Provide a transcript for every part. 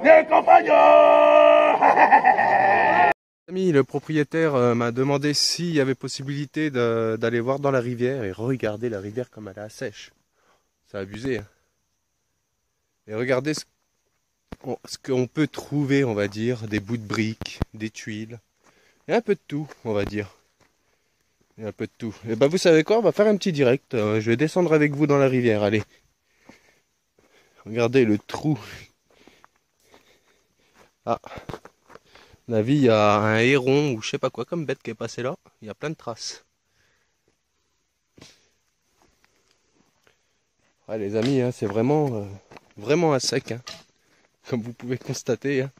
Les compagnons. Le propriétaire m'a demandé s'il y avait possibilité d'aller voir dans la rivière et regarder la rivière comme elle est sèche. C'est abusé. Hein. Et regardez ce qu'on peut trouver, on va dire, des bouts de briques, des tuiles. Et un peu de tout, on va dire. Et un peu de tout. Et ben vous savez quoi, on va faire un petit direct. Je vais descendre avec vous dans la rivière, allez. Regardez le trou. Ah. À mon avis, il y a un héron ou je sais pas quoi comme bête qui est passé là. Il y a plein de traces. Ouais, les amis, hein, c'est vraiment, vraiment à sec. Hein, comme vous pouvez constater. Hein.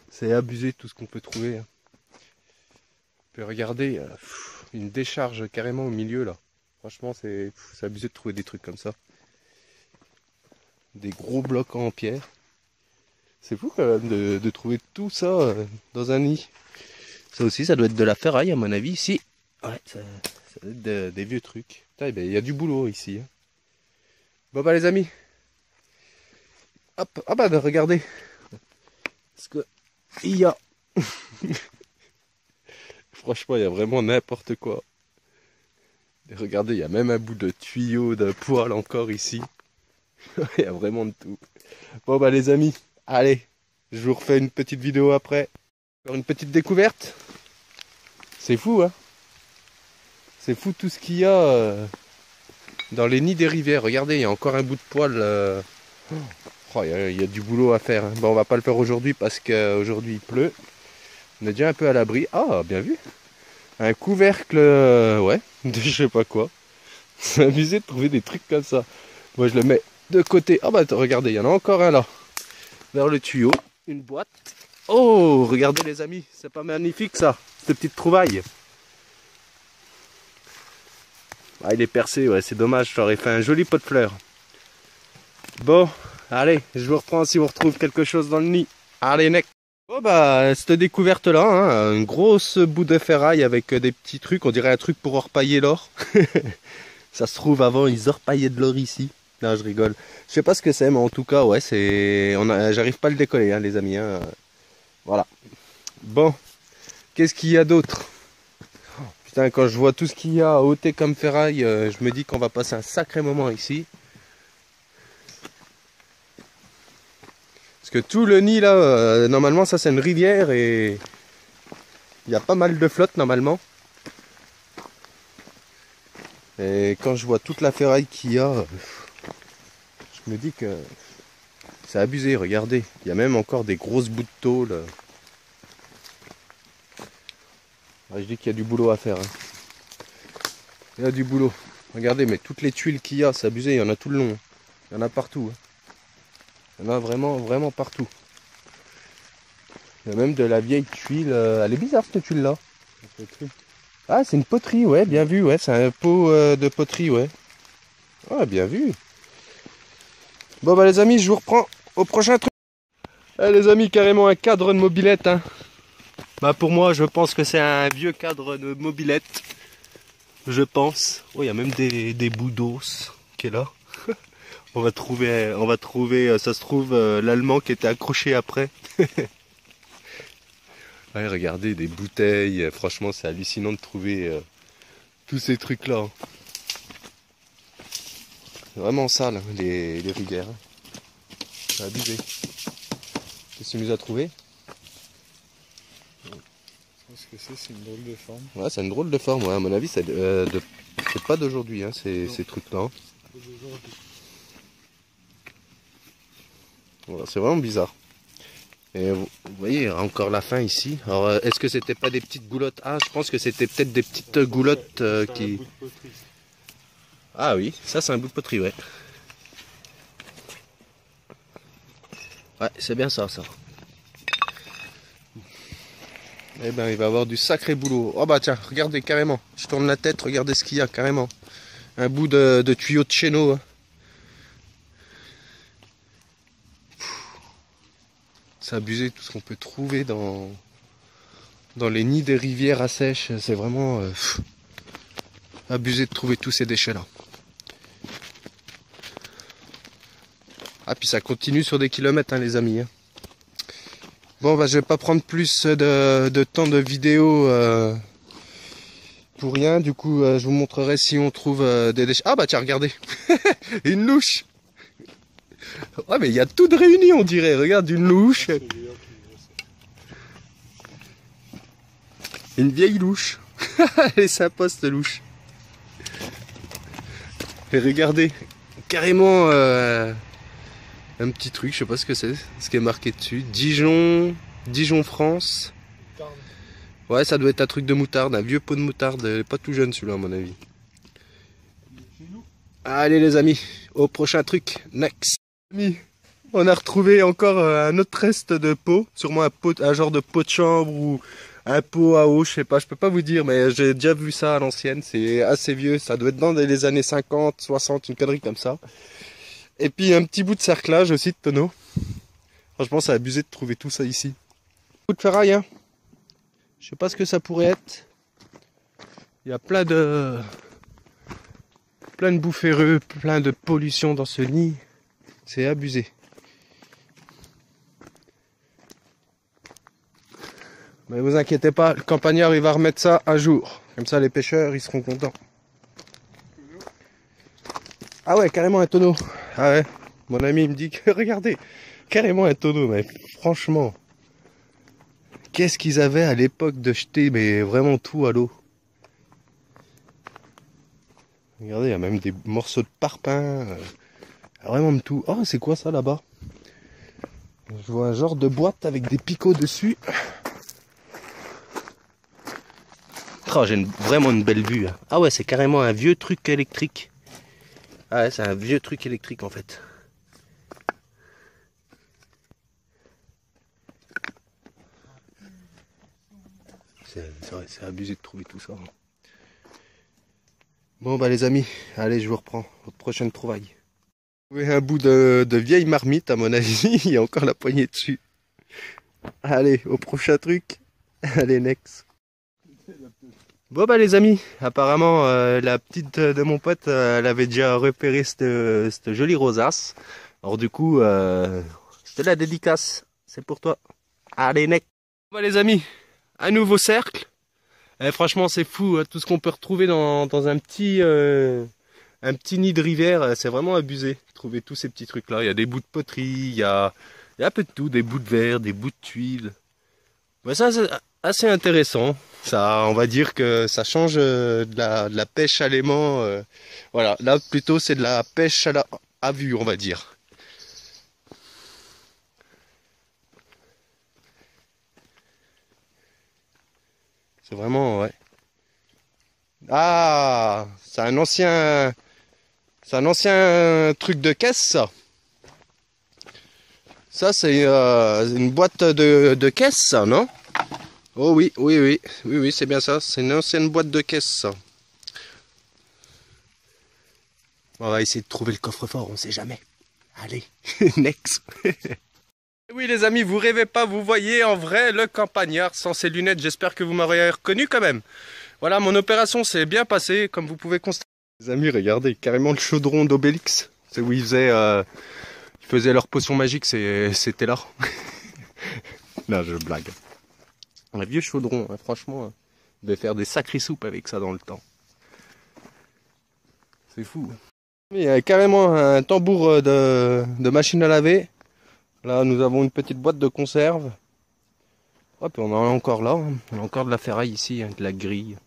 C'est abusé tout ce qu'on peut trouver. Hein. Vous pouvez regarder une décharge carrément au milieu là. Franchement, c'est abusé de trouver des trucs comme ça. Des gros blocs en pierre. C'est fou quand même de trouver tout ça dans un nid. Ça aussi, ça doit être de la ferraille à mon avis ici. Ouais, ça doit être des vieux trucs. Putain, ben, il y a du boulot ici. Hein. Bon bah les amis. Hop, ah bah regardez. Parce que il y a... Franchement, il y a vraiment n'importe quoi. Et regardez, il y a même un bout de tuyau, de poêle encore ici. Il y a vraiment de tout. Bon bah les amis, allez, je vous refais une petite vidéo après. Encore une petite découverte. C'est fou, hein. C'est fou tout ce qu'il y a dans les nids des rivières. Regardez, il y a encore un bout de poêle. Oh, il y a du boulot à faire. Hein. Bon, on va pas le faire aujourd'hui parce qu'aujourd'hui il pleut. On est déjà un peu à l'abri. Ah, bien vu. Un couvercle, ouais, de je sais pas quoi. C'est amusé de trouver des trucs comme ça. Moi, je le mets de côté. Ah bah regardez, il y en a encore un là. Vers le tuyau. Une boîte. Oh, regardez les amis. C'est pas magnifique ça. Cette petite trouvaille. Ah, il est percé, ouais, c'est dommage. J'aurais fait un joli pot de fleurs. Bon, allez, je vous reprends si vous retrouvez quelque chose dans le nid. Allez, next. Bon bah, cette découverte là, hein, une grosse bout de ferraille avec des petits trucs, on dirait un truc pour orpailler l'or. Ça se trouve avant ils orpaillaient de l'or ici. Non, je rigole. Je sais pas ce que c'est, mais en tout cas, ouais, c'est, j'arrive pas à le décoller, hein, les amis. Hein. Voilà. Bon, qu'est-ce qu'il y a d'autre? Putain, quand je vois tout ce qu'il y a à ôter comme ferraille, je me dis qu'on va passer un sacré moment ici. Parce que tout le nid là, normalement ça c'est une rivière et il y a pas mal de flotte normalement. Et quand je vois toute la ferraille qu'il y a, je me dis que c'est abusé, regardez. Il y a même encore des grosses bouts de tôle. Je dis qu'il y a du boulot à faire. Hein. Il y a du boulot. Regardez, mais toutes les tuiles qu'il y a, c'est abusé, il y en a tout le long. Il y en a partout. Hein. Il y en a vraiment, vraiment partout. Il y a même de la vieille tuile. Elle est bizarre cette tuile là. Ah, c'est une poterie, ouais, bien vu, ouais. C'est un pot de poterie, ouais. Ah, bien vu. Bon, bah, les amis, je vous reprends au prochain truc. Eh, les amis, carrément un cadre de mobilette, hein. Bah, pour moi, je pense que c'est un vieux cadre de mobilette. Je pense. Oh, il y a même des bouts d'os qui est là. On va trouver, ça se trouve, l'allemand qui était accroché après. Ouais, regardez, des bouteilles, franchement c'est hallucinant de trouver tous ces trucs là. C'est vraiment sale, hein, les rivières. C'est abusé. Qu'est-ce que tu nous as trouvé? Ce que c'est une drôle de forme. Ouais, c'est une drôle de forme, ouais, à mon avis, c'est pas d'aujourd'hui, hein, ces trucs-là. Hein. Voilà, c'est vraiment bizarre. Et vous voyez, encore la fin ici. Alors, est-ce que c'était pas des petites goulottes? Ah, je pense que c'était peut-être des petites goulottes qui... Ah oui, ça c'est un bout de poterie, ouais. Ouais, c'est bien ça, ça. Eh ben, il va y avoir du sacré boulot. Oh bah tiens, regardez carrément. Je tourne la tête, regardez ce qu'il y a carrément. Un bout de tuyau de chéneau. Hein. C'est abusé tout ce qu'on peut trouver dans les nids des rivières à sèche. C'est vraiment abusé de trouver tous ces déchets là. Ah, puis ça continue sur des kilomètres, hein, les amis. Hein. Bon, bah, je vais pas prendre plus de temps de vidéo pour rien. Du coup, je vous montrerai si on trouve des déchets. Ah, bah, tiens, regardez. Une louche. Ouais, mais il y a tout de réuni, on dirait. Regarde, une louche. Une vieille louche. Elle est sympa, cette louche. Et regardez, carrément un petit truc, je sais pas ce que c'est, ce qui est marqué dessus. Dijon, France. Ouais, ça doit être un truc de moutarde, un vieux pot de moutarde. Pas tout jeune celui-là, à mon avis. Allez les amis, au prochain truc, next. On a retrouvé encore un autre reste de pot, sûrement un genre de pot de chambre ou un pot à eau, je sais pas, je peux pas vous dire, mais j'ai déjà vu ça à l'ancienne, c'est assez vieux, ça doit être dans les années 50, 60, une connerie comme ça. Et puis un petit bout de cerclage aussi de tonneau. Franchement, c'est abusé de trouver tout ça ici. Bout de ferraille, hein. Je sais pas ce que ça pourrait être. Il y a plein de bout ferreux, plein de pollution dans ce nid. C'est abusé. Mais vous inquiétez pas, le campagnard il va remettre ça un jour. Comme ça les pêcheurs ils seront contents. Ah ouais, carrément un tonneau. Ah ouais, mon ami il me dit que regardez, carrément un tonneau, mais franchement. Qu'est-ce qu'ils avaient à l'époque de jeter mais vraiment tout à l'eau. Regardez, il y a même des morceaux de parpaing. Vraiment de tout. Oh, c'est quoi ça là-bas? Je vois un genre de boîte avec des picots dessus. Oh, j'ai vraiment une belle vue. Ah ouais, c'est carrément un vieux truc électrique. Ah ouais, c'est un vieux truc électrique en fait. C'est abusé de trouver tout ça. Bon bah les amis, allez je vous reprends. Votre prochaine trouvaille. Vous voyez un bout de vieille marmite à mon avis. Il y a encore la poignée dessus. Allez, au prochain truc. Allez, next. Bon bah les amis, apparemment la petite de mon pote, elle avait déjà repéré cette jolie rosace. Alors du coup, je te la dédicace, c'est pour toi. Allez next. Bon bah les amis, un nouveau cercle. Et franchement c'est fou, tout ce qu'on peut retrouver dans un petit nid de rivière, c'est vraiment abusé. Trouver tous ces petits trucs là, il y a des bouts de poterie, il y a un peu de tout, des bouts de verre, des bouts de tuiles. Ouais, ça c'est assez intéressant. Ça, on va dire que ça change de la pêche à l'aimant. Voilà, là plutôt c'est de la pêche à vue, on va dire. C'est vraiment, ouais. Ah, c'est un ancien truc de caisse, ça. Ça, c'est une boîte de caisse, ça, non? Oh oui, c'est bien ça. C'est une ancienne boîte de caisse, ça. On va essayer de trouver le coffre-fort, on sait jamais. Allez, next. Oui les amis, vous rêvez pas, vous voyez en vrai le campagnard sans ses lunettes. J'espère que vous m'aurez reconnu quand même. Voilà, mon opération s'est bien passée, comme vous pouvez constater. Les amis, regardez, carrément le chaudron d'Obélix. C'est où ils faisaient leur potion magique, c'était là. Là, je blague. Un vieux chaudron, hein, franchement, on devait faire des sacrées soupes avec ça dans le temps. C'est fou. Il y a carrément un tambour de machine à laver. Là, nous avons une petite boîte de conserve. Hop, on en a encore là. Hein. On a encore de la ferraille ici, hein, de la grille.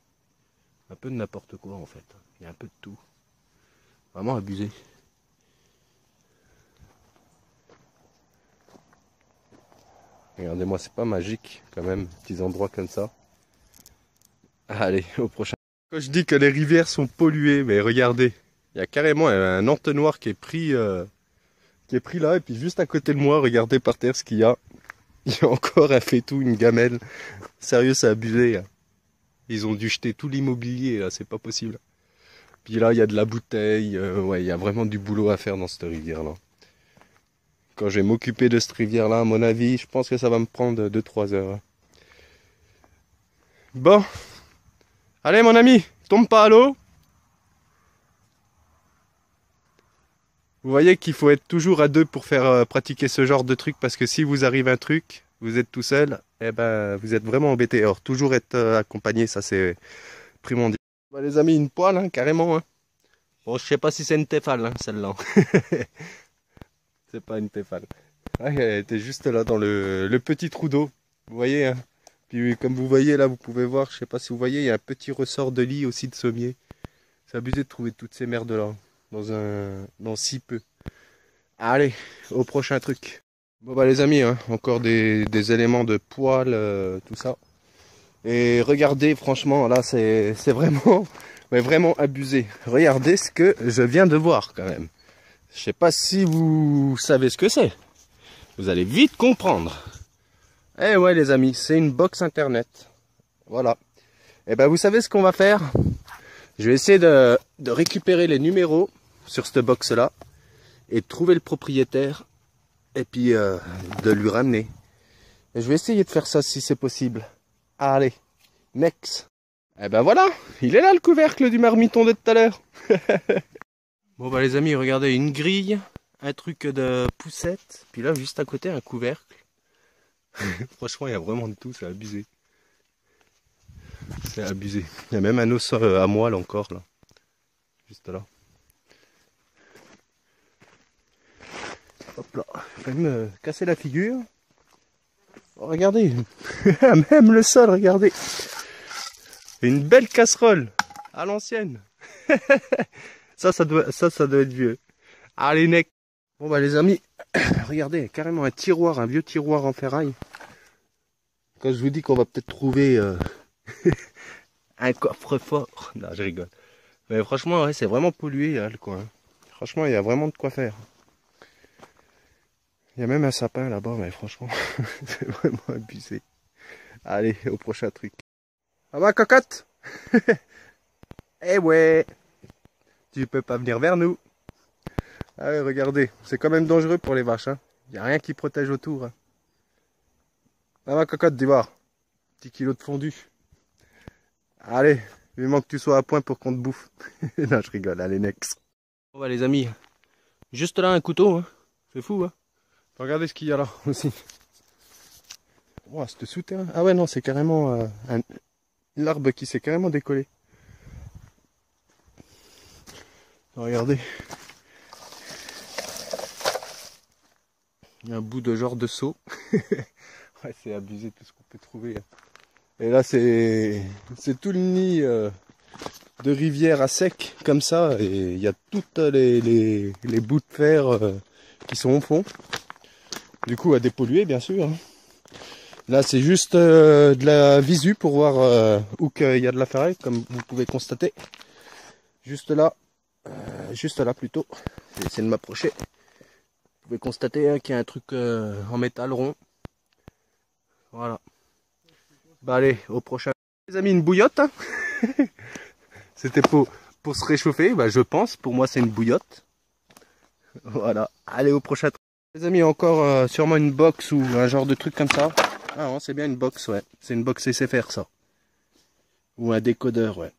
Un peu de n'importe quoi en fait. Il y a un peu de tout. Vraiment abusé. Regardez-moi, c'est pas magique quand même, petits endroits comme ça. Allez, au prochain. Quand je dis que les rivières sont polluées, mais regardez, il y a carrément un entonnoir qui est pris là, et puis juste à côté de moi, regardez par terre ce qu'il y a. Il y a encore un faitout, une gamelle. Sérieux, c'est abusé. Hein. Ils ont dû jeter tout l'immobilier, là, c'est pas possible. Puis là, il y a de la bouteille, ouais, il y a vraiment du boulot à faire dans cette rivière-là. Quand je vais m'occuper de cette rivière-là, à mon avis, je pense que ça va me prendre 2-3 heures. Bon. Allez, mon ami, tombe pas à l'eau. Vous voyez qu'il faut être toujours à deux pour faire pratiquer ce genre de truc, parce que si vous arrive un truc, vous êtes tout seul, eh ben vous êtes vraiment embêté. Alors toujours être accompagné, ça c'est primordial. Bah, les amis, une poêle, hein, carrément. Hein. Bon, je sais pas si c'est une Tefal, hein, celle-là. C'est pas une Tefal. Ouais, elle était juste là dans le petit trou d'eau. Vous voyez, hein. Puis comme vous voyez là, vous pouvez voir, je sais pas si vous voyez, il y a un petit ressort de lit aussi de sommier. C'est abusé de trouver toutes ces merdes là dans si peu. Allez, au prochain truc. Bon bah les amis, hein, encore des éléments de poêle, tout ça. Et regardez, franchement, là c'est vraiment, mais vraiment abusé. Regardez ce que je viens de voir quand même. Je sais pas si vous savez ce que c'est. Vous allez vite comprendre. Eh ouais les amis, c'est une box internet. Voilà. Et ben vous savez ce qu'on va faire? Je vais essayer de récupérer les numéros sur cette box là et de trouver le propriétaire et puis de lui ramener. Et je vais essayer de faire ça si c'est possible. Allez, next. Et ben voilà, il est là le couvercle du marmiton de tout à l'heure. Bon bah les amis, regardez, une grille, un truc de poussette, puis là juste à côté un couvercle. Franchement, il y a vraiment de tout, c'est abusé. C'est abusé. Il y a même un os à moelle encore là. Juste là. Hop là. Je vais me casser la figure. Oh, regardez. Même le sol, regardez. Une belle casserole. À l'ancienne. Ça doit être vieux. Allez, next. Bon bah les amis, regardez, carrément un tiroir, un vieux tiroir en ferraille. Quand je vous dis qu'on va peut-être trouver un coffre-fort. Non, je rigole. Mais franchement, ouais, c'est vraiment pollué là, le coin. Franchement, il y a vraiment de quoi faire. Il y a même un sapin là-bas, mais franchement, c'est vraiment abusé. Allez, au prochain truc. Ah bah, cocotte. Eh ouais, tu peux pas venir vers nous. Allez, regardez, c'est quand même dangereux pour les vaches. Hein. Il n'y a rien qui protège autour. Hein. Ah ma cocotte d'ivoire. Petit kilo de fondu. Allez, il manque que tu sois à point pour qu'on te bouffe. Non, je rigole, allez, next. Bon bah les amis, juste là un couteau. Hein. C'est fou, hein. Regardez ce qu'il y a là aussi. Oh, c'est souterrain. Ah ouais, non, c'est carrément l'arbre qui s'est carrément décollé. Regardez. Il y a un bout de genre de seau. Ouais, c'est abusé tout ce qu'on peut trouver. Et là, c'est tout le nid de rivière à sec, comme ça. Et il y a toutes les bouts de fer qui sont au fond. Du coup, à dépolluer, bien sûr. Là, c'est juste de la visu pour voir où qu'il y a de la ferraille, comme vous pouvez constater. Juste là plutôt. Je vais essayer de m'approcher. Vous pouvez constater hein, qu'il y a un truc en métal rond. Voilà. Bah allez, au prochain. Les amis, une bouillotte. Hein. C'était pour se réchauffer, bah, je pense. Pour moi, c'est une bouillotte. Voilà. Allez, au prochain. Les amis, encore sûrement une box ou un genre de truc comme ça. Ah non, c'est bien une box, ouais. C'est une box SFR, ça. Ou un décodeur, ouais.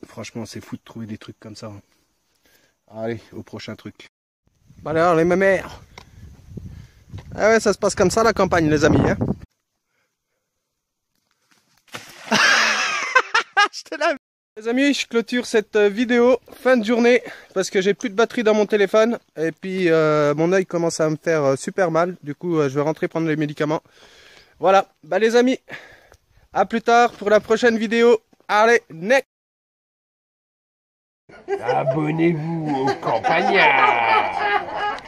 Franchement, c'est fou de trouver des trucs comme ça. Allez, au prochain truc. Bah alors, les mémères. Ah ouais, ça se passe comme ça, la campagne, les amis. Hein. Je te l'avais. Les amis, je clôture cette vidéo fin de journée parce que j'ai plus de batterie dans mon téléphone et puis mon œil commence à me faire super mal. Du coup, je vais rentrer prendre les médicaments. Voilà, bah les amis, à plus tard pour la prochaine vidéo. Allez, next. Abonnez-vous au Campagnard.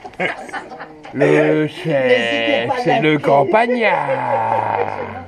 Le chef, c'est le Campagnard.